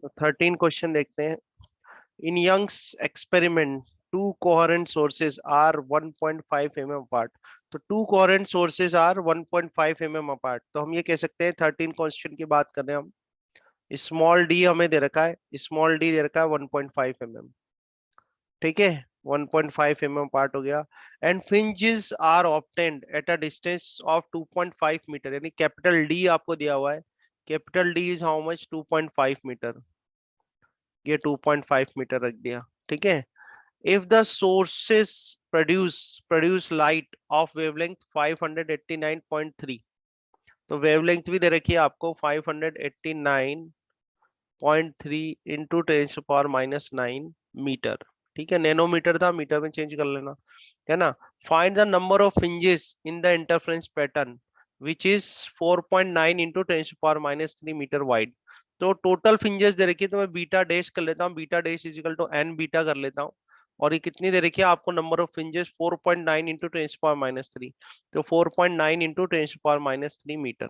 तो 13 क्वेश्चन देखते हैं। In Young's experiment two coherent sources are 1.5 mm apart. तो two coherent sources are 1.5 mm apart, तो हम ये कह सकते हैं 13 क्वेश्चन की बात कर रहे हैं हम। स्मॉल डी हमें दे रखा है, स्मॉल डी दे रखा है 1.5 mm। ठीक है, 1.5 mm पार्ट हो गया। And fringes are obtained at a distance of 2.5 metre, यानी कैपिटल डी आपको दिया हुआ है। Capital D is how much? 2.5 metre. ये 2.5 मीटर रख दिया। ठीक है। If the sources produce light of wavelength 589.3, तो वेवलेंथ भी दे रखी है आपको 589.3 इंटू 10⁻⁹ मीटर। ठीक है, नैनोमीटर था, मीटर में चेंज कर लेना, है ना। Find the number of fringes in the interference pattern which is 4.9 into 10⁻³ metre wide. तो टोटल फ्रिंजेस दे रखी है, तो मैं बीटा डैश कर लेता हूँ, beta dash is equal to N beta कर लेता हूँ। और ये कितनी दे रखी है आपको? नंबर ऑफ फ्रिंजेस 4.9 इंटू 10⁻⁻3, तो 4.9 इंटू 10⁻³ मीटर।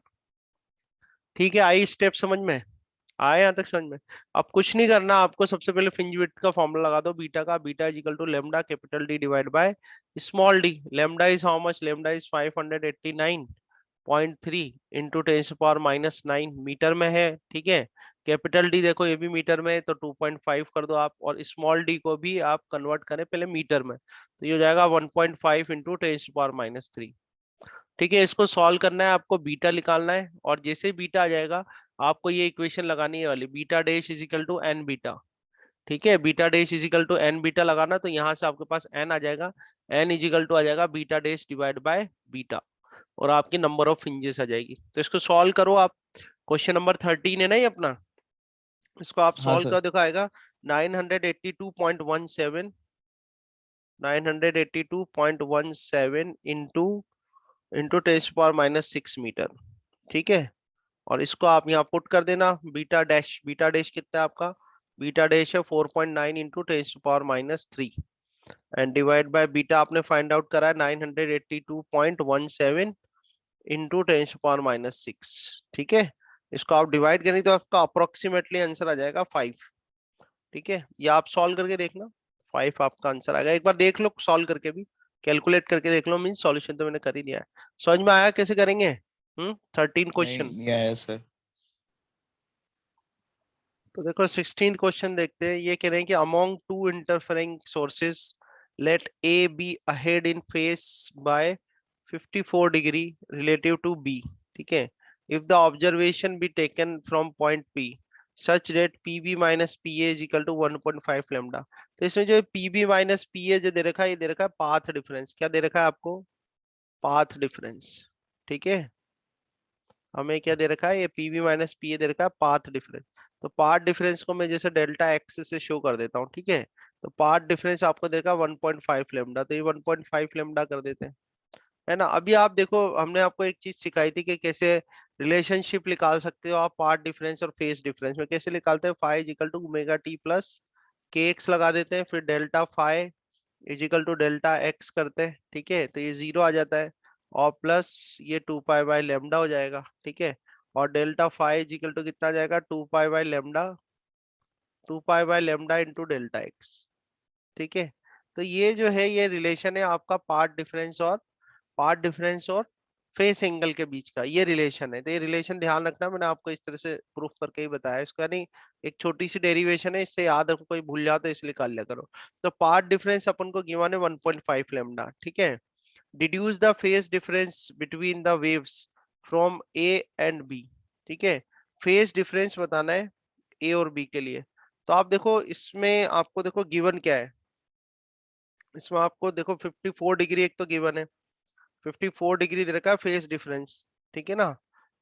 ठीक है, आई स्टेप समझ में? आए यहाँ तक समझ में? अब कुछ नहीं करना आपको, सबसे पहले फ्रिंज विड्थ का फॉर्मूला लगा दो बीटा का। Beta is equal to lambda capital D divide by small D. Lambda is how much? Lambda is 589.3 into 10⁻⁹ metre में है। ठीक है, कैपिटल डी देखो ये भी मीटर में है, तो 2.5 कर दो आप, और स्मॉल डी को भी आप कन्वर्ट करें पहले मीटर में, तो ये हो जाएगा 1.5 इंटू 10⁻⁻3। ठीक है, इसको सॉल्व करना है आपको, बीटा निकालना है, और जैसे बीटा आ जाएगा आपको ये इक्वेशन लगानी है वाली, beta dash is equal to N beta. ठीक है, beta dash is equal to N beta लगाना, तो यहाँ से आपके पास एन आ जाएगा, एन इज इक्वल टू आ जाएगा beta dash divide by beta, और आपकी नंबर ऑफ फ्रिंजेस आ जाएगी। तो इसको सॉल्व करो आप। क्वेश्चन नंबर 13 है ना ये अपना, इसको आप हाँ सॉल्व सर। कर देखो, आएगा 982.17, 982.17 इंटू 10⁻⁶ मीटर। ठीक है, और इसको आप यहाँ पुट कर देना। बीटा डैश, बीटा डैश कितना है आपका? बीटा डैश है 4.9 into 10⁻⁻3, and divide by beta आपने फाइंड आउट करा है 982.17 इंटू 10⁻⁶। ठीक है, इसको आप डिवाइड करेंगे तो आपका अप्रोक्सीमेटली आंसर आ जाएगा 5। ठीक है, ये आप सॉल्व करके देखना, 5 आपका आंसर आएगा। एक बार देख लो सॉल्व करके भी, कैलकुलेट करके देख लो, मीन सॉल्यूशन तो मैंने कर ही दिया है। समझ में आया कैसे करेंगे? 13 नहीं क्वेश्चन। नहीं आया सर। तो देखो 16th क्वेश्चन देखते हैं। ये कह रहे हैं कि among two interfering sources let A B ahead in phase by 54 degree relative to B. ठीक है, if the observation be taken from point P such that P B minus P A is equal to 1.5 lambda. तो इसमें जो P B minus P A जो दे रखा है, ये दे रखा है पाथ डिफरेंस। क्या दे रखा है आपको? Path difference. ठीक है, हमें क्या दे रखा है? ये पीवी माइनस पी ए दे रखा है पाथ डिफरेंस। तो पाथ डिफरेंस को मैं जैसे डेल्टा एक्स से शो कर देता हूँ। ठीक है, तो पाथ डिफरेंस आपको देगा 1.5 लेमडा, तो ये 1.5 लेमडा कर देते हैं, है ना। अभी आप देखो, हमने आपको एक चीज सिखाई थी कि कैसे रिलेशनशिप निकाल सकते हो आप पाथ डिफरेंस और फेस डिफरेंस में। कैसे निकालते हैं? Phi is equal to omega T plus K X लगा देते हैं, फिर delta phi is equal to delta X करते हैं। ठीक है, तो ये 0 आ जाता है, और प्लस ये 2 पाई बाय लेमडा हो जाएगा। ठीक है, और डेल्टा फाइव इजिकल टू कितना आ जाएगा? 2 pi by lambda, 2 pi by lambda into delta x. ठीक है, तो ये जो है ये रिलेशन है आपका पार्ट डिफरेंस और फेस एंगल के बीच का, ये रिलेशन है। तो ये रिलेशन ध्यान रखना, मैंने आपको इस तरह से प्रूफ करके ही बताया। इसका नहीं, एक छोटी सी डेरिवेशन है, इससे याद रखो, कोई भूल जाओ तो इसलिए कर लिया करो। तो पार्ट डिफरेंस अपन को गिवन है 1.5 लेमडा। ठीक है, deduce the phase difference between the waves from A and B. ठीक है, फेज डिफरेंस बताना है ए और बी के लिए। तो आप देखो इसमें, आपको देखो गिवन क्या है, इसमें आपको देखो 54 डिग्री एक तो गिवन है, 54 डिग्री दे रखा है फेज डिफरेंस। ठीक है ना,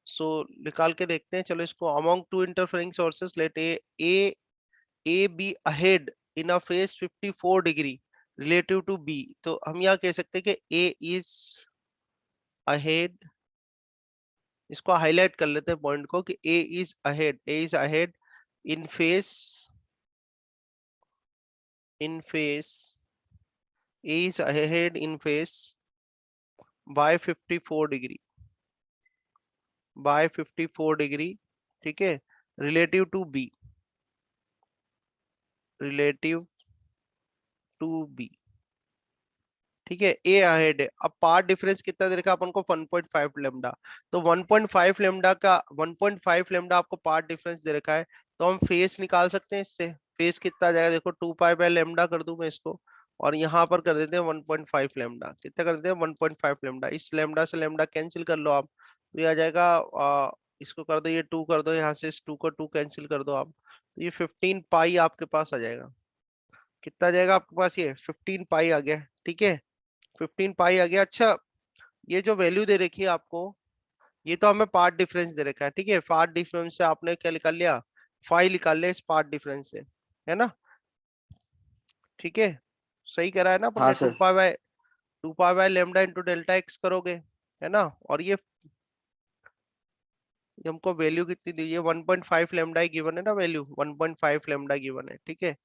सो निकाल के देखते हैं। चलो इसको, among two interfering sources let A A B ahead in a phase 54 degree relative to B. तो हम यहाँ कह सकते हैं कि ए इज अहेड, इसको हाईलाइट कर लेते हैं पॉइंट को, कि A is ahead in phase, in phase, A is ahead in phase by 54 degree, by 54 degree. ठीक है, relative to B. Relative to B. ठीक है, ए अहेड है। अब पार्ट डिफरेंस कितना दे रखा है अपन को? 1.5 लेमडा। तो 1.5 लेमडा का 1.5 लेमडा आपको पार्ट डिफरेंस दे रखा है, तो हम फेस निकाल सकते हैं इससे। फेस कितना आ जाएगा? देखो 2 पाई बाय लेमडा कर दूं मैं इसको, और यहाँ पर कर देते हैं 1.5 लेमडा। कितना कर देते हैं? 1.5 लेमडा। इस लेमडा से लेमडा कैंसिल कर लो आप, तो ये आ जाएगा इसको कर दो, ये 2 कर दो, यहाँ से इस 2 को 2 कैंसिल कर दो आप, तो ये 15 पाई आपके पास आ जाएगा। कितना आ जाएगा आपके पास? ये 15 पाई आ गया। ठीक है, 15 पाई आ गया। अच्छा, ये जो वैल्यू दे रखी है आपको, ये तो हमें पार्ट डिफरेंस दे रखा है। ठीक है, पार्ट डिफरेंस से आपने क्या निकाल लिया? फाई निकाल लिया इस पार्ट डिफरेंस से, है ना? ठीक है, सही करा है ना अपन हाँ ने? Sir. 2 pi by lambda into delta x करोगे, है ना? और ये हमको वैल्यू कितनी दी है? 1.5 लेमडा ही गिवन है ना, वैल्यू 1.5 लेमडा गिवन है। ठीक है,